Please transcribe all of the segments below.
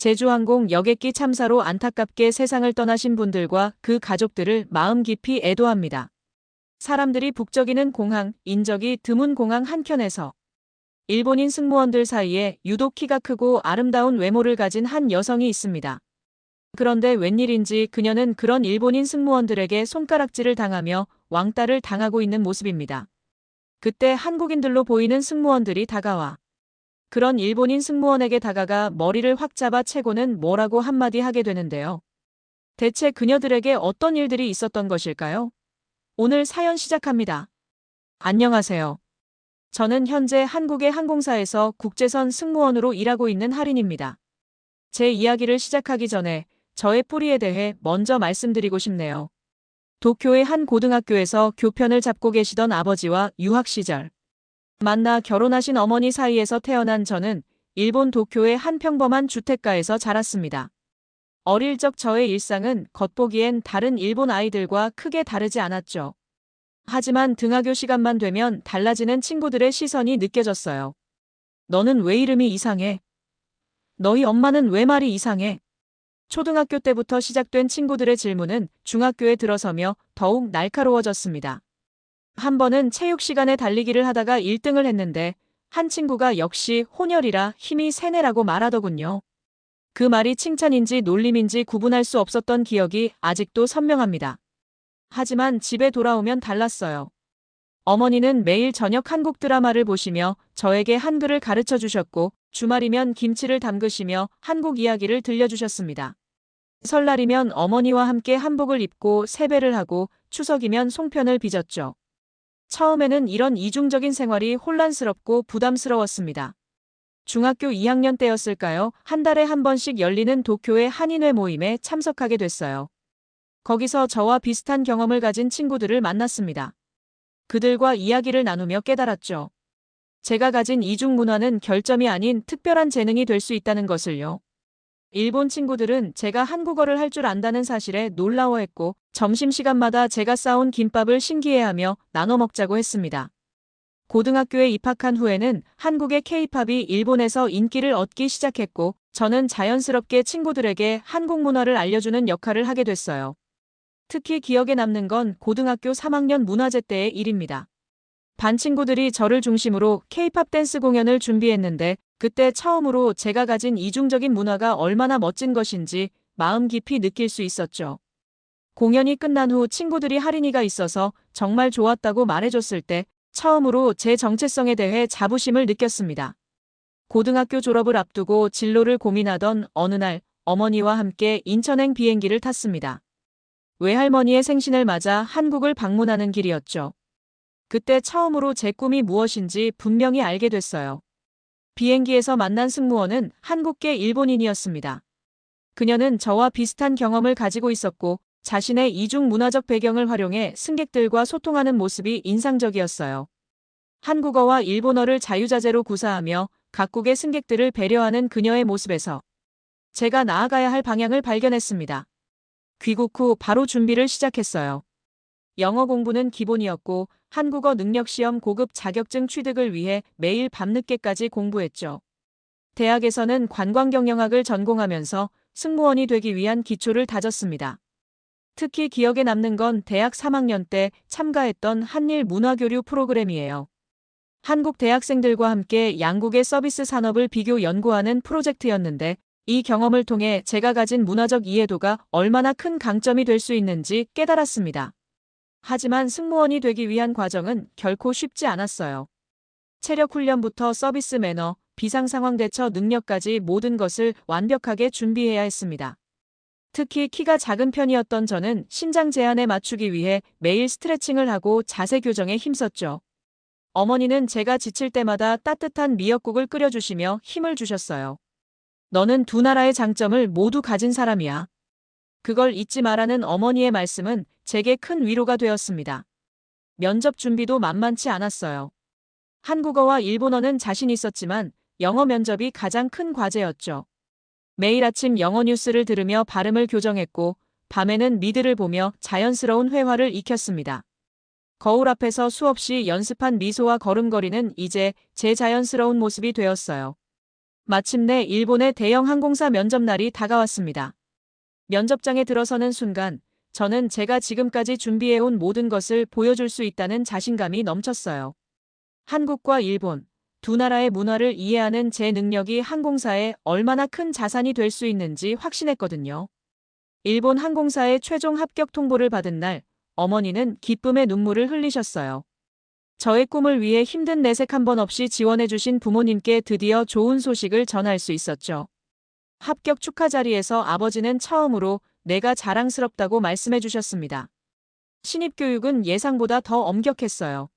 제주항공 여객기 참사로 안타깝게 세상을 떠나신 분들과 그 가족들을 마음 깊이 애도합니다. 사람들이 북적이는 공항, 인적이 드문 공항 한켠에서 일본인 승무원들 사이에 유독 키가 크고 아름다운 외모를 가진 한 여성이 있습니다. 그런데 웬일인지 그녀는 그런 일본인 승무원들에게 손가락질을 당하며 왕따를 당하고 있는 모습입니다. 그때 한국인들로 보이는 승무원들이 다가와 그런 일본인 승무원에게 다가가 머리를 확 잡아 채고는 뭐라고 한마디 하게 되는데요. 대체 그녀들에게 어떤 일들이 있었던 것일까요? 오늘 사연 시작합니다. 안녕하세요. 저는 현재 한국의 항공사에서 국제선 승무원으로 일하고 있는 할인입니다. 제 이야기를 시작하기 전에 저의 뿌리에 대해 먼저 말씀드리고 싶네요. 도쿄의 한 고등학교에서 교편을 잡고 계시던 아버지와 유학 시절 만나 결혼하신 어머니 사이에서 태어난 저는 일본 도쿄의 한 평범한 주택가에서 자랐습니다. 어릴 적 저의 일상은 겉보기엔 다른 일본 아이들과 크게 다르지 않았죠. 하지만 등하교 시간만 되면 달라지는 친구들의 시선이 느껴졌어요. 너는 왜 이름이 이상해? 너희 엄마는 왜 말이 이상해? 초등학교 때부터 시작된 친구들의 질문은 중학교에 들어서며 더욱 날카로워졌습니다. 한 번은 체육 시간에 달리기를 하다가 1등을 했는데 한 친구가 역시 혼혈이라 힘이 세네라고 말하더군요. 그 말이 칭찬인지 놀림인지 구분할 수 없었던 기억이 아직도 선명합니다. 하지만 집에 돌아오면 달랐어요. 어머니는 매일 저녁 한국 드라마를 보시며 저에게 한글을 가르쳐 주셨고 주말이면 김치를 담그시며 한국 이야기를 들려주셨습니다. 설날이면 어머니와 함께 한복을 입고 세배를 하고 추석이면 송편을 빚었죠. 처음에는 이런 이중적인 생활이 혼란스럽고 부담스러웠습니다. 중학교 2학년 때였을까요? 한 달에 한 번씩 열리는 도쿄의 한인회 모임에 참석하게 됐어요. 거기서 저와 비슷한 경험을 가진 친구들을 만났습니다. 그들과 이야기를 나누며 깨달았죠. 제가 가진 이중 문화는 결점이 아닌 특별한 재능이 될 수 있다는 것을요. 일본 친구들은 제가 한국어를 할 줄 안다는 사실에 놀라워했고 점심시간마다 제가 싸온 김밥을 신기해하며 나눠 먹자고 했습니다. 고등학교에 입학한 후에는 한국의 K-팝이 일본에서 인기를 얻기 시작했고 저는 자연스럽게 친구들에게 한국 문화를 알려주는 역할을 하게 됐어요. 특히 기억에 남는 건 고등학교 3학년 문화제 때의 일입니다. 반 친구들이 저를 중심으로 K-팝 댄스 공연을 준비했는데 그때 처음으로 제가 가진 이중적인 문화가 얼마나 멋진 것인지 마음 깊이 느낄 수 있었죠. 공연이 끝난 후 친구들이 할인이가 있어서 정말 좋았다고 말해줬을 때 처음으로 제 정체성에 대해 자부심을 느꼈습니다. 고등학교 졸업을 앞두고 진로를 고민하던 어느 날 어머니와 함께 인천행 비행기를 탔습니다. 외할머니의 생신을 맞아 한국을 방문하는 길이었죠. 그때 처음으로 제 꿈이 무엇인지 분명히 알게 됐어요. 비행기에서 만난 승무원은 한국계 일본인이었습니다. 그녀는 저와 비슷한 경험을 가지고 있었고 자신의 이중 문화적 배경을 활용해 승객들과 소통하는 모습이 인상적이었어요. 한국어와 일본어를 자유자재로 구사하며 각국의 승객들을 배려하는 그녀의 모습에서 제가 나아가야 할 방향을 발견했습니다. 귀국 후 바로 준비를 시작했어요. 영어 공부는 기본이었고 한국어 능력시험 고급 자격증 취득을 위해 매일 밤늦게까지 공부했죠. 대학에서는 관광경영학을 전공하면서 승무원이 되기 위한 기초를 다졌습니다. 특히 기억에 남는 건 대학 3학년 때 참가했던 한일 문화교류 프로그램이에요. 한국 대학생들과 함께 양국의 서비스 산업을 비교 연구하는 프로젝트였는데 이 경험을 통해 제가 가진 문화적 이해도가 얼마나 큰 강점이 될 수 있는지 깨달았습니다. 하지만 승무원이 되기 위한 과정은 결코 쉽지 않았어요. 체력 훈련부터 서비스 매너, 비상상황 대처 능력까지 모든 것을 완벽하게 준비해야 했습니다. 특히 키가 작은 편이었던 저는 신장 제한에 맞추기 위해 매일 스트레칭을 하고 자세 교정에 힘썼죠. 어머니는 제가 지칠 때마다 따뜻한 미역국을 끓여주시며 힘을 주셨어요. 너는 두 나라의 장점을 모두 가진 사람이야. 그걸 잊지 마라는 어머니의 말씀은 제게 큰 위로가 되었습니다. 면접 준비도 만만치 않았어요. 한국어와 일본어는 자신 있었지만 영어 면접이 가장 큰 과제였죠. 매일 아침 영어 뉴스를 들으며 발음을 교정했고 밤에는 미드를 보며 자연스러운 회화를 익혔습니다. 거울 앞에서 수없이 연습한 미소와 걸음걸이는 이제 제 자연스러운 모습이 되었어요. 마침내 일본의 대형 항공사 면접날이 다가왔습니다. 면접장에 들어서는 순간 저는 제가 지금까지 준비해온 모든 것을 보여줄 수 있다는 자신감이 넘쳤어요. 한국과 일본, 두 나라의 문화를 이해하는 제 능력이 항공사에 얼마나 큰 자산이 될 수 있는지 확신했거든요. 일본 항공사의 최종 합격 통보를 받은 날, 어머니는 기쁨의 눈물을 흘리셨어요. 저의 꿈을 위해 힘든 내색 한 번 없이 지원해주신 부모님께 드디어 좋은 소식을 전할 수 있었죠. 합격 축하 자리에서 아버지는 처음으로 내가 자랑스럽다고 말씀해 주셨습니다. 신입교육은 예상보다 더 엄격했어요.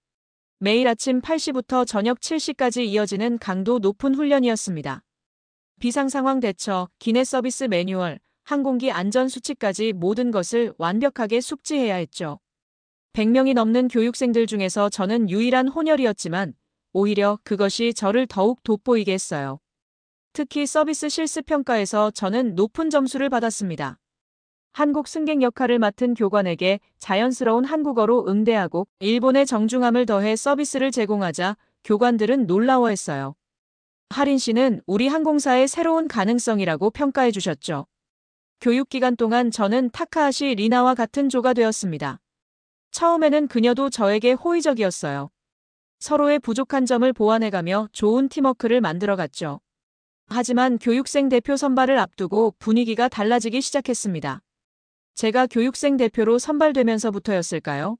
매일 아침 8시부터 저녁 7시까지 이어지는 강도 높은 훈련이었습니다. 비상상황 대처, 기내 서비스 매뉴얼, 항공기 안전 수칙까지 모든 것을 완벽하게 숙지해야 했죠. 100명이 넘는 교육생들 중에서 저는 유일한 혼혈이었지만 오히려 그것이 저를 더욱 돋보이게 했어요. 특히 서비스 실습 평가에서 저는 높은 점수를 받았습니다. 한국 승객 역할을 맡은 교관에게 자연스러운 한국어로 응대하고 일본의 정중함을 더해 서비스를 제공하자 교관들은 놀라워했어요. 하린 씨는 우리 항공사의 새로운 가능성이라고 평가해 주셨죠. 교육기간 동안 저는 타카하시 리나와 같은 조가 되었습니다. 처음에는 그녀도 저에게 호의적이었어요. 서로의 부족한 점을 보완해가며 좋은 팀워크를 만들어갔죠. 하지만 교육생 대표 선발을 앞두고 분위기가 달라지기 시작했습니다. 제가 교육생 대표로 선발되면서부터였을까요?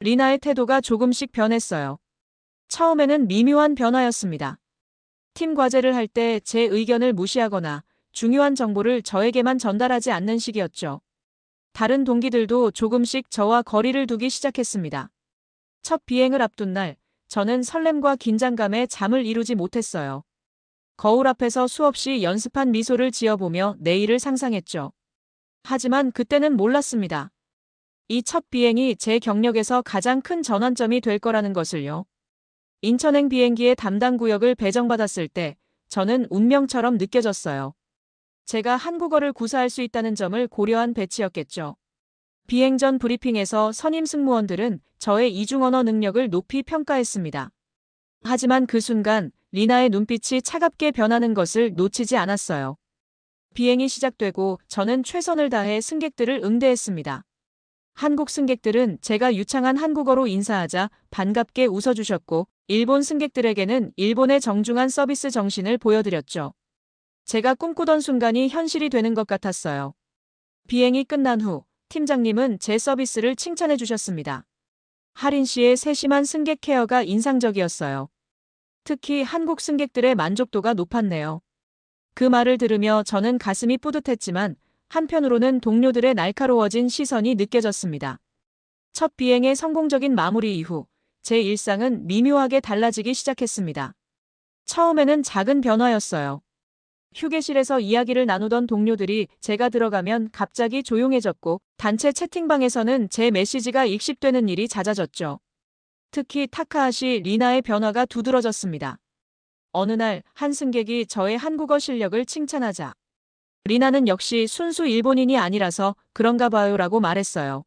리나의 태도가 조금씩 변했어요. 처음에는 미묘한 변화였습니다. 팀 과제를 할 때 제 의견을 무시하거나 중요한 정보를 저에게만 전달하지 않는 식이었죠. 다른 동기들도 조금씩 저와 거리를 두기 시작했습니다. 첫 비행을 앞둔 날, 저는 설렘과 긴장감에 잠을 이루지 못했어요. 거울 앞에서 수없이 연습한 미소를 지어보며 내일을 상상했죠. 하지만 그때는 몰랐습니다. 이 첫 비행이 제 경력에서 가장 큰 전환점이 될 거라는 것을요. 인천행 비행기의 담당 구역을 배정받았을 때 저는 운명처럼 느껴졌어요. 제가 한국어를 구사할 수 있다는 점을 고려한 배치였겠죠. 비행 전 브리핑에서 선임 승무원들은 저의 이중언어 능력을 높이 평가했습니다. 하지만 그 순간 리나의 눈빛이 차갑게 변하는 것을 놓치지 않았어요. 비행이 시작되고 저는 최선을 다해 승객들을 응대했습니다. 한국 승객들은 제가 유창한 한국어로 인사하자 반갑게 웃어주셨고 일본 승객들에게는 일본의 정중한 서비스 정신을 보여드렸죠. 제가 꿈꾸던 순간이 현실이 되는 것 같았어요. 비행이 끝난 후 팀장님은 제 서비스를 칭찬해 주셨습니다. 하린 씨의 세심한 승객 케어가 인상적이었어요. 특히 한국 승객들의 만족도가 높았네요. 그 말을 들으며 저는 가슴이 뿌듯했지만 한편으로는 동료들의 날카로워진 시선이 느껴졌습니다. 첫 비행의 성공적인 마무리 이후 제 일상은 미묘하게 달라지기 시작했습니다. 처음에는 작은 변화였어요. 휴게실에서 이야기를 나누던 동료들이 제가 들어가면 갑자기 조용해졌고 단체 채팅방에서는 제 메시지가 익십되는 일이 잦아졌죠. 특히 타카하시 리나의 변화가 두드러졌습니다. 어느 날 한 승객이 저의 한국어 실력을 칭찬하자 리나는 역시 순수 일본인이 아니라서 그런가 봐요라고 말했어요.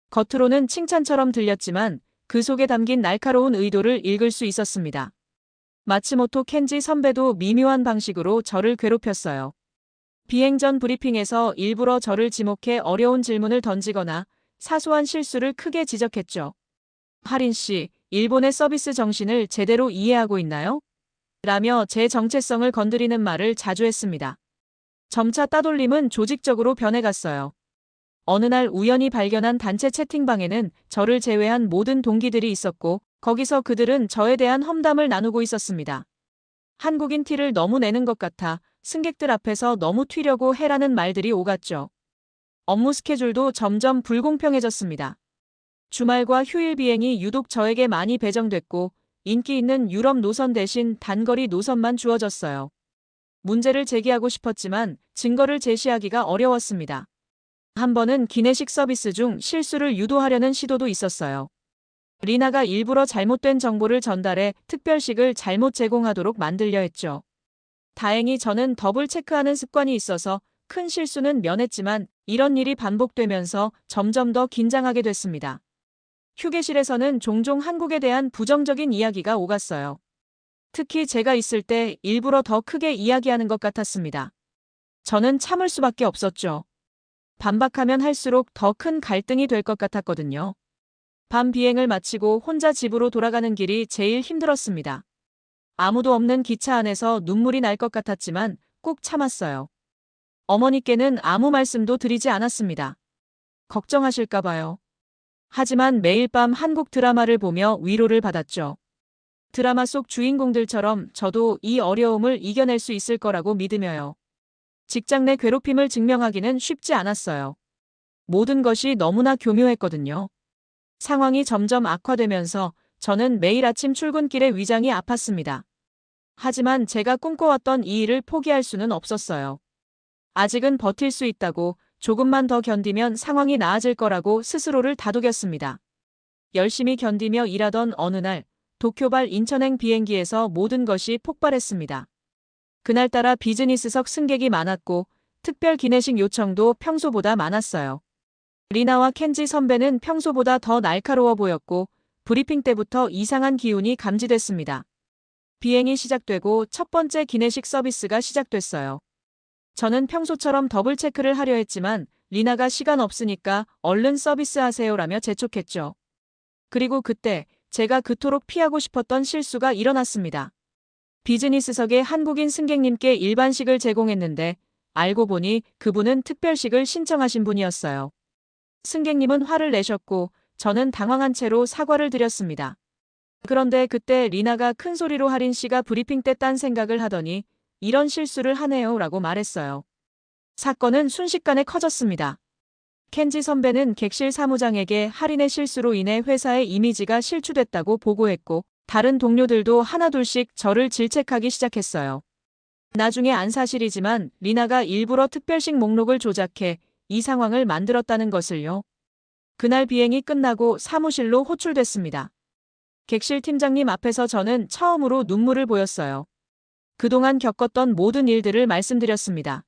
겉으로는 칭찬처럼 들렸지만 그 속에 담긴 날카로운 의도를 읽을 수 있었습니다. 마츠모토 켄지 선배도 미묘한 방식으로 저를 괴롭혔어요. 비행 전 브리핑에서 일부러 저를 지목해 어려운 질문을 던지거나 사소한 실수를 크게 지적했죠. 하린 씨, 일본의 서비스 정신을 제대로 이해하고 있나요? 라며 제 정체성을 건드리는 말을 자주 했습니다. 점차 따돌림은 조직적으로 변해갔어요. 어느 날 우연히 발견한 단체 채팅방에는 저를 제외한 모든 동기들이 있었고 거기서 그들은 저에 대한 험담을 나누고 있었습니다. 한국인 티를 너무 내는 것 같아 승객들 앞에서 너무 튀려고 해라는 말들이 오갔죠. 업무 스케줄도 점점 불공평해졌습니다. 주말과 휴일 비행이 유독 저에게 많이 배정됐고 인기 있는 유럽 노선 대신 단거리 노선만 주어졌어요. 문제를 제기하고 싶었지만 증거를 제시하기가 어려웠습니다. 한 번은 기내식 서비스 중 실수를 유도하려는 시도도 있었어요. 리나가 일부러 잘못된 정보를 전달해 특별식을 잘못 제공하도록 만들려 했죠. 다행히 저는 더블 체크하는 습관이 있어서 큰 실수는 면했지만 이런 일이 반복되면서 점점 더 긴장하게 됐습니다. 휴게실에서는 종종 한국에 대한 부정적인 이야기가 오갔어요. 특히 제가 있을 때 일부러 더 크게 이야기하는 것 같았습니다. 저는 참을 수밖에 없었죠. 반박하면 할수록 더 큰 갈등이 될 것 같았거든요. 밤 비행을 마치고 혼자 집으로 돌아가는 길이 제일 힘들었습니다. 아무도 없는 기차 안에서 눈물이 날 것 같았지만 꾹 참았어요. 어머니께는 아무 말씀도 드리지 않았습니다. 걱정하실까 봐요. 하지만 매일 밤 한국 드라마를 보며 위로를 받았죠. 드라마 속 주인공들처럼 저도 이 어려움을 이겨낼 수 있을 거라고 믿으며요. 직장 내 괴롭힘을 증명하기는 쉽지 않았어요. 모든 것이 너무나 교묘했거든요. 상황이 점점 악화되면서 저는 매일 아침 출근길에 위장이 아팠습니다. 하지만 제가 꿈꿔왔던 이 일을 포기할 수는 없었어요. 아직은 버틸 수 있다고, 조금만 더 견디면 상황이 나아질 거라고 스스로를 다독였습니다. 열심히 견디며 일하던 어느 날, 도쿄발 인천행 비행기에서 모든 것이 폭발했습니다. 그날따라 비즈니스석 승객이 많았고 특별 기내식 요청도 평소보다 많았어요. 리나와 켄지 선배는 평소보다 더 날카로워 보였고 브리핑 때부터 이상한 기운이 감지됐습니다. 비행이 시작되고 첫 번째 기내식 서비스가 시작됐어요. 저는 평소처럼 더블 체크를 하려 했지만 리나가 시간 없으니까 얼른 서비스하세요라며 재촉했죠. 그리고 그때 제가 그토록 피하고 싶었던 실수가 일어났습니다. 비즈니스석에 한국인 승객님께 일반식을 제공했는데 알고 보니 그분은 특별식을 신청하신 분이었어요. 승객님은 화를 내셨고 저는 당황한 채로 사과를 드렸습니다. 그런데 그때 리나가 큰 소리로 하린 씨가 브리핑 때 딴 생각을 하더니 이런 실수를 하네요 라고 말했어요. 사건은 순식간에 커졌습니다. 켄지 선배는 객실 사무장에게 할인의 실수로 인해 회사의 이미지가 실추됐다고 보고했고 다른 동료들도 하나둘씩 저를 질책하기 시작했어요. 나중에 안 사실이지만 리나가 일부러 특별식 목록을 조작해 이 상황을 만들었다는 것을요. 그날 비행이 끝나고 사무실로 호출됐습니다. 객실 팀장님 앞에서 저는 처음으로 눈물을 보였어요. 그동안 겪었던 모든 일들을 말씀드렸습니다.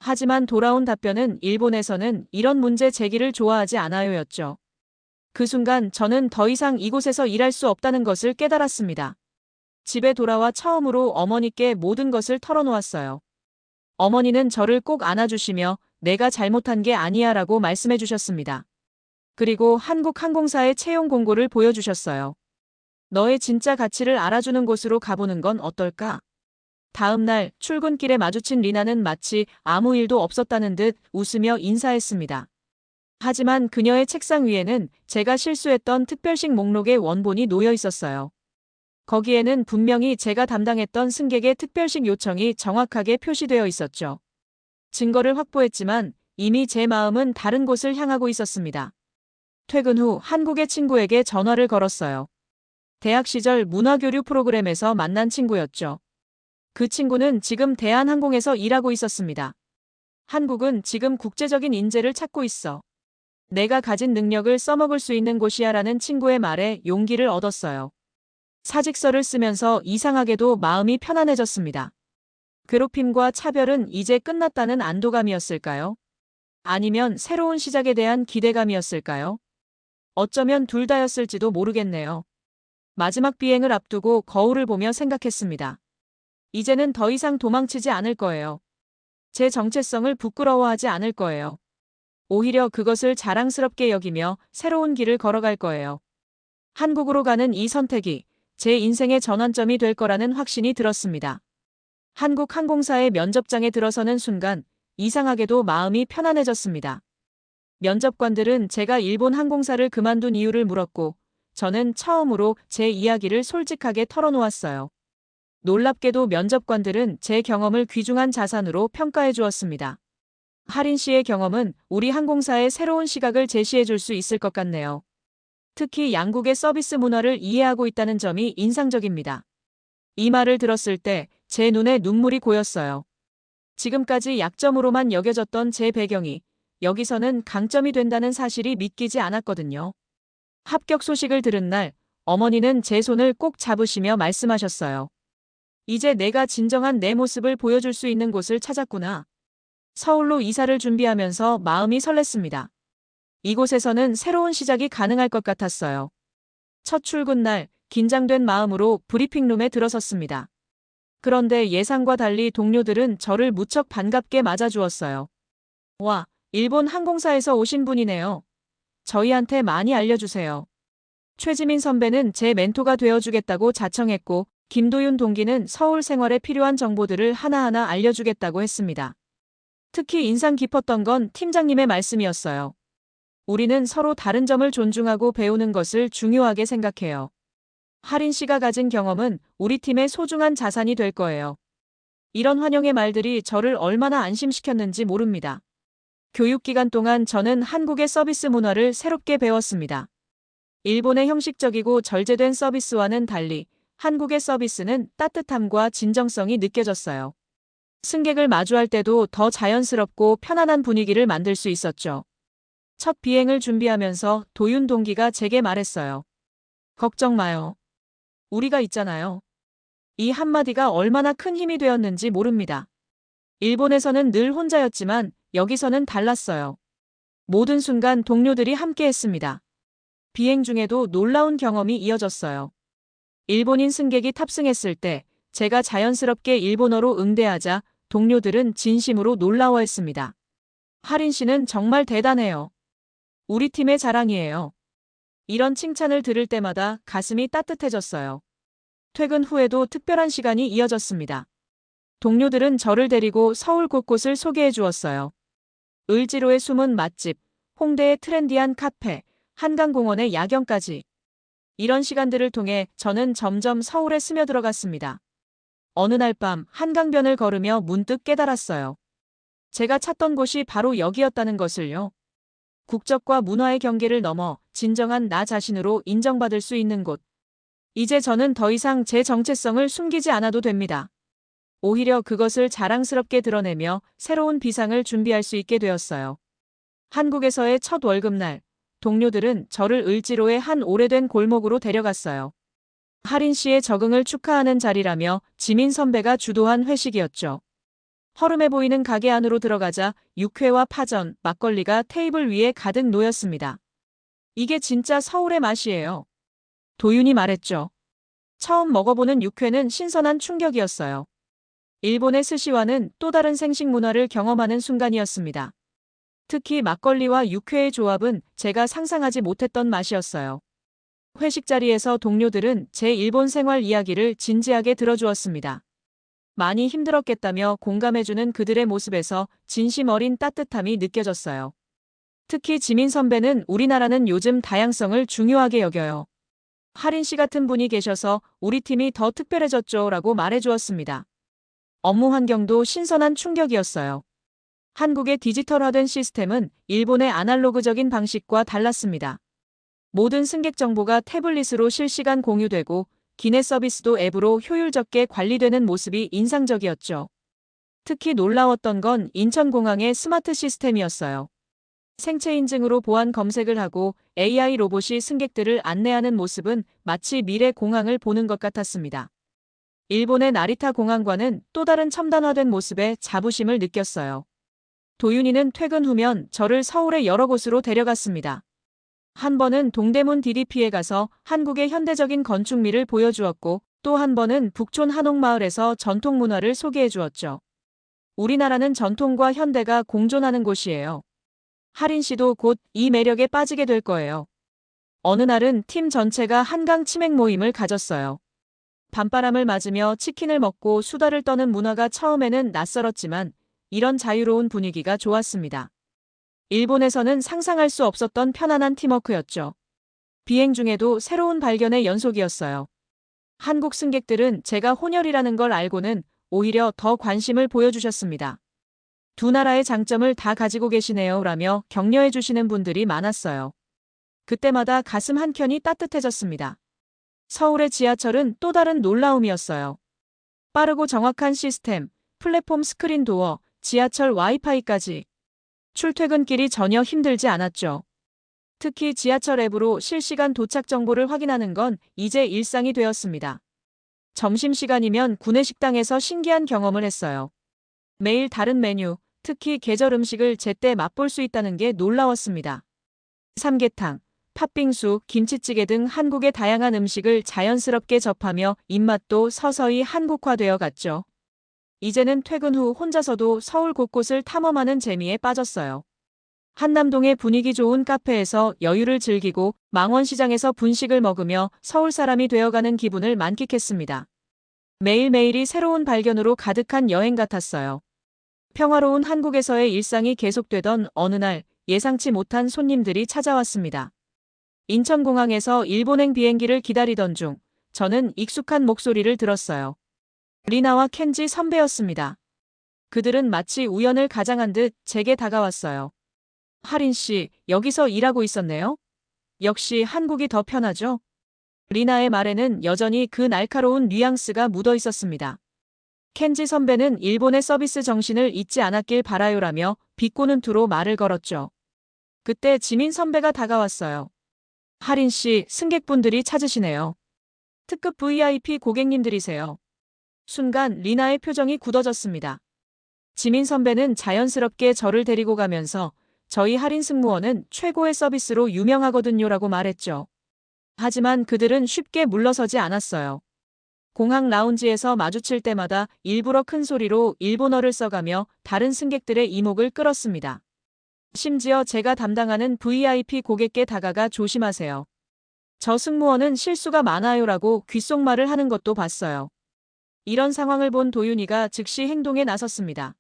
하지만 돌아온 답변은 일본에서는 이런 문제 제기를 좋아하지 않아요였죠. 그 순간 저는 더 이상 이곳에서 일할 수 없다는 것을 깨달았습니다. 집에 돌아와 처음으로 어머니께 모든 것을 털어놓았어요. 어머니는 저를 꼭 안아주시며 내가 잘못한 게 아니야 라고 말씀해 주셨습니다. 그리고 한국항공사의 채용 공고를 보여주셨어요. 너의 진짜 가치를 알아주는 곳으로 가보는 건 어떨까? 다음 날 출근길에 마주친 리나는 마치 아무 일도 없었다는 듯 웃으며 인사했습니다. 하지만 그녀의 책상 위에는 제가 실수했던 특별식 목록의 원본이 놓여 있었어요. 거기에는 분명히 제가 담당했던 승객의 특별식 요청이 정확하게 표시되어 있었죠. 증거를 확보했지만 이미 제 마음은 다른 곳을 향하고 있었습니다. 퇴근 후 한국의 친구에게 전화를 걸었어요. 대학 시절 문화교류 프로그램에서 만난 친구였죠. 그 친구는 지금 대한항공에서 일하고 있었습니다. 한국은 지금 국제적인 인재를 찾고 있어. 내가 가진 능력을 써먹을 수 있는 곳이야라는 친구의 말에 용기를 얻었어요. 사직서를 쓰면서 이상하게도 마음이 편안해졌습니다. 괴롭힘과 차별은 이제 끝났다는 안도감이었을까요? 아니면 새로운 시작에 대한 기대감이었을까요? 어쩌면 둘 다였을지도 모르겠네요. 마지막 비행을 앞두고 거울을 보며 생각했습니다. 이제는 더 이상 도망치지 않을 거예요. 제 정체성을 부끄러워하지 않을 거예요. 오히려 그것을 자랑스럽게 여기며 새로운 길을 걸어갈 거예요. 한국으로 가는 이 선택이 제 인생의 전환점이 될 거라는 확신이 들었습니다. 한국 항공사의 면접장에 들어서는 순간 이상하게도 마음이 편안해졌습니다. 면접관들은 제가 일본 항공사를 그만둔 이유를 물었고 저는 처음으로 제 이야기를 솔직하게 털어놓았어요. 놀랍게도 면접관들은 제 경험을 귀중한 자산으로 평가해 주었습니다. 하린 씨의 경험은 우리 항공사의 새로운 시각을 제시해 줄 수 있을 것 같네요. 특히 양국의 서비스 문화를 이해하고 있다는 점이 인상적입니다. 이 말을 들었을 때 제 눈에 눈물이 고였어요. 지금까지 약점으로만 여겨졌던 제 배경이 여기서는 강점이 된다는 사실이 믿기지 않았거든요. 합격 소식을 들은 날 어머니는 제 손을 꼭 잡으시며 말씀하셨어요. 이제 내가 진정한 내 모습을 보여줄 수 있는 곳을 찾았구나. 서울로 이사를 준비하면서 마음이 설렜습니다. 이곳에서는 새로운 시작이 가능할 것 같았어요. 첫 출근 날 긴장된 마음으로 브리핑룸에 들어섰습니다. 그런데 예상과 달리 동료들은 저를 무척 반갑게 맞아주었어요. 와, 일본 항공사에서 오신 분이네요. 저희한테 많이 알려주세요. 최지민 선배는 제 멘토가 되어주겠다고 자청했고, 김도윤 동기는 서울 생활에 필요한 정보들을 하나하나 알려주겠다고 했습니다. 특히 인상 깊었던 건 팀장님의 말씀이었어요. 우리는 서로 다른 점을 존중하고 배우는 것을 중요하게 생각해요. 하린 씨가 가진 경험은 우리 팀의 소중한 자산이 될 거예요. 이런 환영의 말들이 저를 얼마나 안심시켰는지 모릅니다. 교육 기간 동안 저는 한국의 서비스 문화를 새롭게 배웠습니다. 일본의 형식적이고 절제된 서비스와는 달리 한국의 서비스는 따뜻함과 진정성이 느껴졌어요. 승객을 마주할 때도 더 자연스럽고 편안한 분위기를 만들 수 있었죠. 첫 비행을 준비하면서 도윤 동기가 제게 말했어요. 걱정 마요. 우리가 있잖아요. 이 한마디가 얼마나 큰 힘이 되었는지 모릅니다. 일본에서는 늘 혼자였지만 여기서는 달랐어요. 모든 순간 동료들이 함께했습니다. 비행 중에도 놀라운 경험이 이어졌어요. 일본인 승객이 탑승했을 때 제가 자연스럽게 일본어로 응대하자 동료들은 진심으로 놀라워했습니다. 하린 씨는 정말 대단해요. 우리 팀의 자랑이에요. 이런 칭찬을 들을 때마다 가슴이 따뜻해졌어요. 퇴근 후에도 특별한 시간이 이어졌습니다. 동료들은 저를 데리고 서울 곳곳을 소개해 주었어요. 을지로의 숨은 맛집, 홍대의 트렌디한 카페, 한강공원의 야경까지. 이런 시간들을 통해 저는 점점 서울에 스며들어갔습니다. 어느 날 밤 한강변을 걸으며 문득 깨달았어요. 제가 찾던 곳이 바로 여기였다는 것을요. 국적과 문화의 경계를 넘어 진정한 나 자신으로 인정받을 수 있는 곳. 이제 저는 더 이상 제 정체성을 숨기지 않아도 됩니다. 오히려 그것을 자랑스럽게 드러내며 새로운 비상을 준비할 수 있게 되었어요. 한국에서의 첫 월급날, 동료들은 저를 을지로의 한 오래된 골목으로 데려갔어요. 하린 씨의 적응을 축하하는 자리라며 지민 선배가 주도한 회식이었죠. 허름해 보이는 가게 안으로 들어가자 육회와 파전, 막걸리가 테이블 위에 가득 놓였습니다. 이게 진짜 서울의 맛이에요. 도윤이 말했죠. 처음 먹어보는 육회는 신선한 충격이었어요. 일본의 스시와는 또 다른 생식 문화를 경험하는 순간이었습니다. 특히 막걸리와 육회의 조합은 제가 상상하지 못했던 맛이었어요. 회식 자리에서 동료들은 제 일본 생활 이야기를 진지하게 들어주었습니다. 많이 힘들었겠다며 공감해주는 그들의 모습에서 진심 어린 따뜻함이 느껴졌어요. 특히 지민 선배는 우리나라는 요즘 다양성을 중요하게 여겨요. 하린 씨 같은 분이 계셔서 우리 팀이 더 특별해졌죠 라고 말해주었습니다. 업무 환경도 신선한 충격이었어요. 한국의 디지털화된 시스템은 일본의 아날로그적인 방식과 달랐습니다. 모든 승객 정보가 태블릿으로 실시간 공유되고 기내 서비스도 앱으로 효율적게 관리되는 모습이 인상적이었죠. 특히 놀라웠던 건 인천공항의 스마트 시스템이었어요. 생체 인증으로 보안 검색을 하고 AI 로봇이 승객들을 안내하는 모습은 마치 미래 공항을 보는 것 같았습니다. 일본의 나리타 공항과는 또 다른 첨단화된 모습에 자부심을 느꼈어요. 도윤이는 퇴근 후면 저를 서울의 여러 곳으로 데려갔습니다. 한 번은 동대문 DDP에 가서 한국의 현대적인 건축미를 보여주었고 또 한 번은 북촌 한옥마을에서 전통 문화를 소개해 주었죠. 우리나라는 전통과 현대가 공존하는 곳이에요. 하린 씨도 곧 이 매력에 빠지게 될 거예요. 어느 날은 팀 전체가 한강 치맥 모임을 가졌어요. 밤바람을 맞으며 치킨을 먹고 수다를 떠는 문화가 처음에는 낯설었지만 이런 자유로운 분위기가 좋았습니다. 일본에서는 상상할 수 없었던 편안한 팀워크였죠. 비행 중에도 새로운 발견의 연속이었어요. 한국 승객들은 제가 혼혈이라는 걸 알고는 오히려 더 관심을 보여주셨습니다. 두 나라의 장점을 다 가지고 계시네요 라며 격려해 주시는 분들이 많았어요. 그때마다 가슴 한켠이 따뜻해졌습니다. 서울의 지하철은 또 다른 놀라움이었어요. 빠르고 정확한 시스템, 플랫폼 스크린 도어, 지하철 와이파이까지. 출퇴근길이 전혀 힘들지 않았죠. 특히 지하철 앱으로 실시간 도착 정보를 확인하는 건 이제 일상이 되었습니다. 점심시간이면 구내식당에서 신기한 경험을 했어요. 매일 다른 메뉴, 특히 계절 음식을 제때 맛볼 수 있다는 게 놀라웠습니다. 삼계탕, 팥빙수, 김치찌개 등 한국의 다양한 음식을 자연스럽게 접하며 입맛도 서서히 한국화되어 갔죠. 이제는 퇴근 후 혼자서도 서울 곳곳을 탐험하는 재미에 빠졌어요. 한남동의 분위기 좋은 카페에서 여유를 즐기고 망원시장에서 분식을 먹으며 서울 사람이 되어가는 기분을 만끽했습니다. 매일매일이 새로운 발견으로 가득한 여행 같았어요. 평화로운 한국에서의 일상이 계속되던 어느 날 예상치 못한 손님들이 찾아왔습니다. 인천공항에서 일본행 비행기를 기다리던 중 저는 익숙한 목소리를 들었어요. 리나와 켄지 선배였습니다. 그들은 마치 우연을 가장한 듯 제게 다가왔어요. 하린 씨, 여기서 일하고 있었네요? 역시 한국이 더 편하죠? 리나의 말에는 여전히 그 날카로운 뉘앙스가 묻어 있었습니다. 켄지 선배는 일본의 서비스 정신을 잊지 않았길 바라요라며 비꼬는 투로 말을 걸었죠. 그때 지민 선배가 다가왔어요. 하린 씨, 승객분들이 찾으시네요. 특급 VIP 고객님들이세요. 순간 리나의 표정이 굳어졌습니다. 지민 선배는 자연스럽게 저를 데리고 가면서 저희 할인 승무원은 최고의 서비스로 유명하거든요라고 말했죠. 하지만 그들은 쉽게 물러서지 않았어요. 공항 라운지에서 마주칠 때마다 일부러 큰 소리로 일본어를 써가며 다른 승객들의 이목을 끌었습니다. 심지어 제가 담당하는 VIP 고객께 다가가 조심하세요. 저 승무원은 실수가 많아요라고 귓속말을 하는 것도 봤어요. 이런 상황을 본 도윤이가 즉시 행동에 나섰습니다.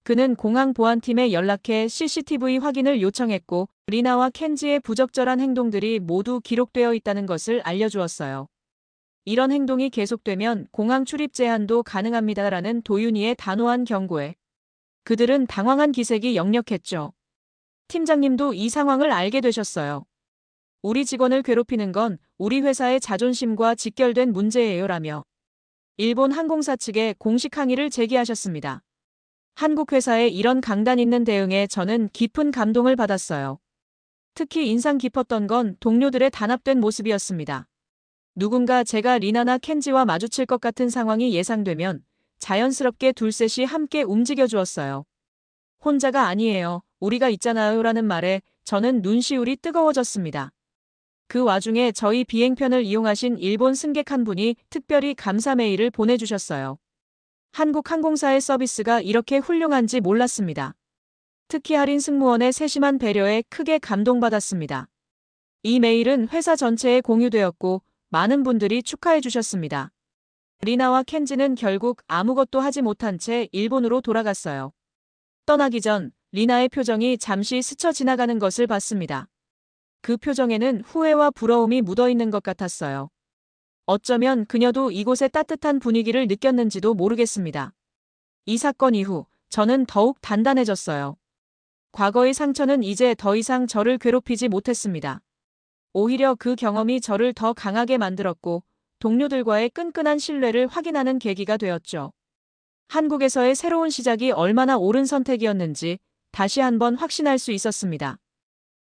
그는 공항 보안팀에 연락해 CCTV 확인을 요청했고 리나와 켄지의 부적절한 행동들이 모두 기록되어 있다는 것을 알려주었어요. 이런 행동이 계속되면 공항 출입 제한도 가능합니다라는 도윤이의 단호한 경고에 그들은 당황한 기색이 역력했죠. 팀장님도 이 상황을 알게 되셨어요. 우리 직원을 괴롭히는 건 우리 회사의 자존심과 직결된 문제예요라며 일본 항공사 측에 공식 항의를 제기하셨습니다. 한국 회사의 이런 강단 있는 대응에 저는 깊은 감동을 받았어요. 특히 인상 깊었던 건 동료들의 단합된 모습이었습니다. 누군가 제가 리나나 켄지와 마주칠 것 같은 상황이 예상되면 자연스럽게 둘셋이 함께 움직여 주었어요. 혼자가 아니에요. 우리가 있잖아요라는 말에 저는 눈시울이 뜨거워졌습니다. 그 와중에 저희 비행편을 이용하신 일본 승객 한 분이 특별히 감사 메일을 보내주셨어요. 한국 항공사의 서비스가 이렇게 훌륭한지 몰랐습니다. 특히 할인 승무원의 세심한 배려에 크게 감동받았습니다. 이 메일은 회사 전체에 공유되었고 많은 분들이 축하해 주셨습니다. 리나와 켄지는 결국 아무것도 하지 못한 채 일본으로 돌아갔어요. 떠나기 전 리나의 표정이 잠시 스쳐 지나가는 것을 봤습니다. 그 표정에는 후회와 부러움이 묻어있는 것 같았어요. 어쩌면 그녀도 이곳의 따뜻한 분위기를 느꼈는지도 모르겠습니다. 이 사건 이후 저는 더욱 단단해졌어요. 과거의 상처는 이제 더 이상 저를 괴롭히지 못했습니다. 오히려 그 경험이 저를 더 강하게 만들었고 동료들과의 끈끈한 신뢰를 확인하는 계기가 되었죠. 한국에서의 새로운 시작이 얼마나 옳은 선택이었는지 다시 한번 확신할 수 있었습니다.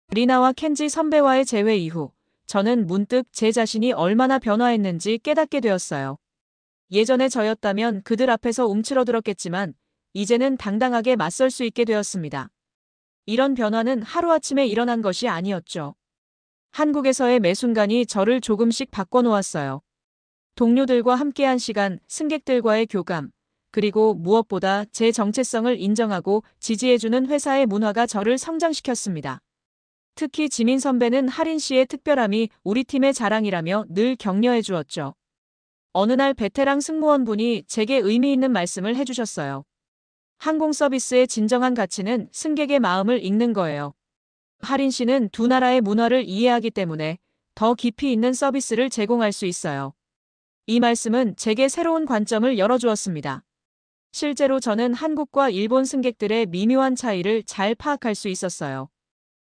리나와 켄지 선배와의 재회 이후 저는 문득 제 자신이 얼마나 변화했는지 깨닫게 되었어요. 예전의 저였다면 그들 앞에서 움츠러들었겠지만 이제는 당당하게 맞설 수 있게 되었습니다. 이런 변화는 하루아침에 일어난 것이 아니었죠. 한국에서의 매 순간이 저를 조금씩 바꿔놓았어요. 동료들과 함께한 시간, 승객들과의 교감, 그리고 무엇보다 제 정체성을 인정하고 지지해주는 회사의 문화가 저를 성장시켰습니다. 특히 지민 선배는 하린 씨의 특별함이 우리 팀의 자랑이라며 늘 격려해 주었죠. 어느 날 베테랑 승무원분이 제게 의미 있는 말씀을 해주셨어요. 항공 서비스의 진정한 가치는 승객의 마음을 읽는 거예요. 하린 씨는 두 나라의 문화를 이해하기 때문에 더 깊이 있는 서비스를 제공할 수 있어요. 이 말씀은 제게 새로운 관점을 열어주었습니다. 실제로 저는 한국과 일본 승객들의 미묘한 차이를 잘 파악할 수 있었어요.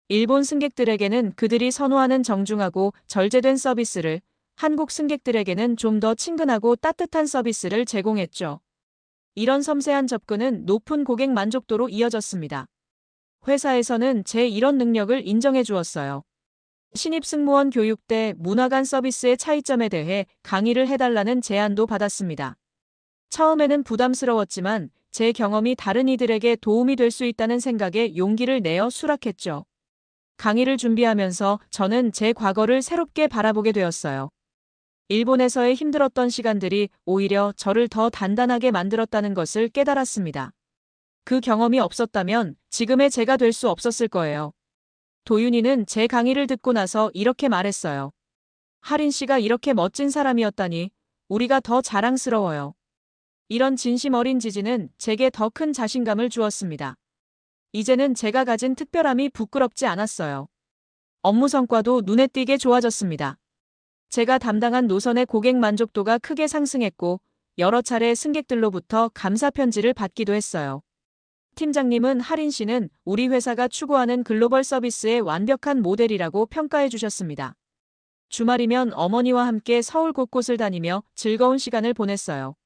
일본 승객들에게는 그들이 선호하는 정중하고 절제된 서비스를, 한국 승객들에게는 좀 더 친근하고 따뜻한 서비스를 제공했죠. 이런 섬세한 접근은 높은 고객 만족도로 이어졌습니다. 회사에서는 제 이런 능력을 인정해 주었어요. 신입 승무원 교육 때 문화 간 서비스의 차이점에 대해 강의를 해달라는 제안도 받았습니다. 처음에는 부담스러웠지만 제 경험이 다른 이들에게 도움이 될 수 있다는 생각에 용기를 내어 수락했죠. 강의를 준비하면서 저는 제 과거를 새롭게 바라보게 되었어요. 일본에서의 힘들었던 시간들이 오히려 저를 더 단단하게 만들었다는 것을 깨달았습니다. 그 경험이 없었다면 지금의 제가 될 수 없었을 거예요. 도윤이는 제 강의를 듣고 나서 이렇게 말했어요. 하린 씨가 이렇게 멋진 사람이었다니 우리가 더 자랑스러워요. 이런 진심 어린 지지는 제게 더 큰 자신감을 주었습니다. 이제는 제가 가진 특별함이 부끄럽지 않았어요. 업무 성과도 눈에 띄게 좋아졌습니다. 제가 담당한 노선의 고객 만족도가 크게 상승했고 여러 차례 승객들로부터 감사 편지를 받기도 했어요. 팀장님은 하린 씨는 우리 회사가 추구하는 글로벌 서비스의 완벽한 모델이라고 평가해 주셨습니다. 주말이면 어머니와 함께 서울 곳곳을 다니며 즐거운 시간을 보냈어요.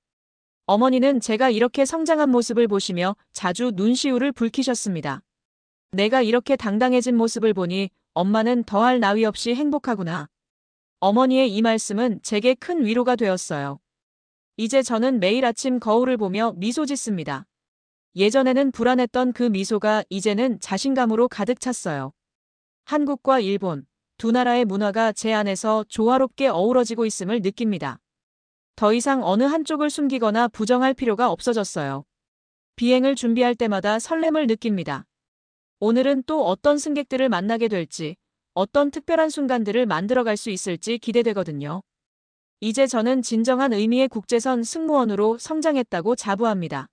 어머니는 제가 이렇게 성장한 모습을 보시며 자주 눈시울을 붉히셨습니다. 내가 이렇게 당당해진 모습을 보니 엄마는 더할 나위 없이 행복하구나. 어머니의 이 말씀은 제게 큰 위로가 되었어요. 이제 저는 매일 아침 거울을 보며 미소 짓습니다. 예전에는 불안했던 그 미소가 이제는 자신감으로 가득 찼어요. 한국과 일본, 두 나라의 문화가 제 안에서 조화롭게 어우러지고 있음을 느낍니다. 더 이상 어느 한쪽을 숨기거나 부정할 필요가 없어졌어요. 비행을 준비할 때마다 설렘을 느낍니다. 오늘은 또 어떤 승객들을 만나게 될지, 어떤 특별한 순간들을 만들어갈 수 있을지 기대되거든요. 이제 저는 진정한 의미의 국제선 승무원으로 성장했다고 자부합니다.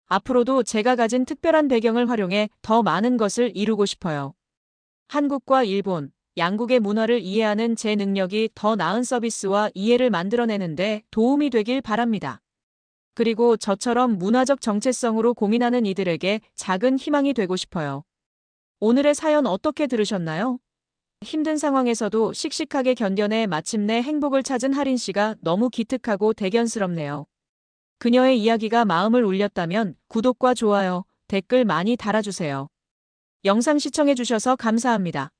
앞으로도 제가 가진 특별한 배경을 활용해 더 많은 것을 이루고 싶어요. 한국과 일본, 양국의 문화를 이해하는 제 능력이 더 나은 서비스와 이해를 만들어내는데 도움이 되길 바랍니다. 그리고 저처럼 문화적 정체성으로 고민하는 이들에게 작은 희망이 되고 싶어요. 오늘의 사연 어떻게 들으셨나요? 힘든 상황에서도 씩씩하게 견뎌내 마침내 행복을 찾은 하린 씨가 너무 기특하고 대견스럽네요. 그녀의 이야기가 마음을 울렸다면 구독과 좋아요, 댓글 많이 달아주세요. 영상 시청해주셔서 감사합니다.